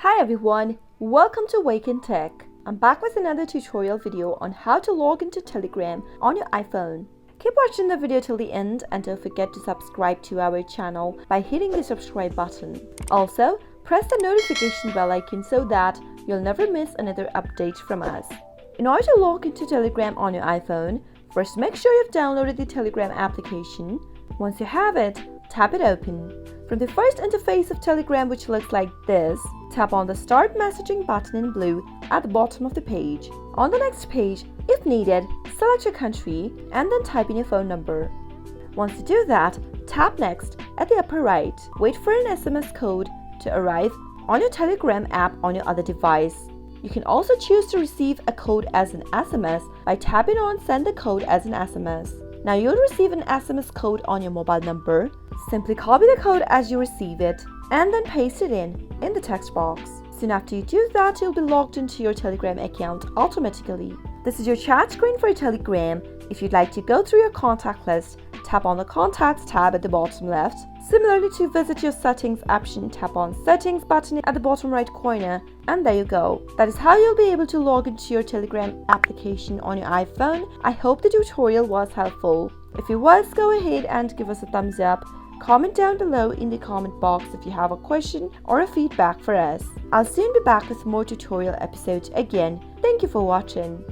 Hi everyone, welcome to Wake&Tech. I'm back with another tutorial video on how to log into Telegram on your iPhone. Keep watching the video till the end and don't forget to subscribe to our channel by hitting the subscribe button. Also, press the notification bell icon so that you'll never miss another update from us. In order to log into Telegram on your iPhone, first make sure you've downloaded the Telegram application. Once you have it, tap it open. From the first interface of Telegram, which looks like this, tap on the Start Messaging button in blue at the bottom of the page. On the next page, if needed, select your country and then type in your phone number. Once you do that, tap Next at the upper right. Wait for an SMS code to arrive on your Telegram app on your other device. You can also choose to receive a code as an SMS by tapping on Send the code as an SMS. Now you'll receive an SMS code on your mobile number. Simply copy the code as you receive it and then paste it in the text box. Soon after you do that, you'll be logged into your Telegram account automatically. This is your chat screen for your Telegram. If you'd like to go through your contact list, tap on the Contacts tab at the bottom left. Similarly, to visit your settings option, tap on Settings button at the bottom right corner, and there you go. That is how you'll be able to log into your Telegram application on your iPhone. I hope the tutorial was helpful. If it was, go ahead and give us a thumbs up. Comment down below in the comment box if you have a question or a feedback for us. I'll soon be back with more tutorial episodes again. Thank you for watching.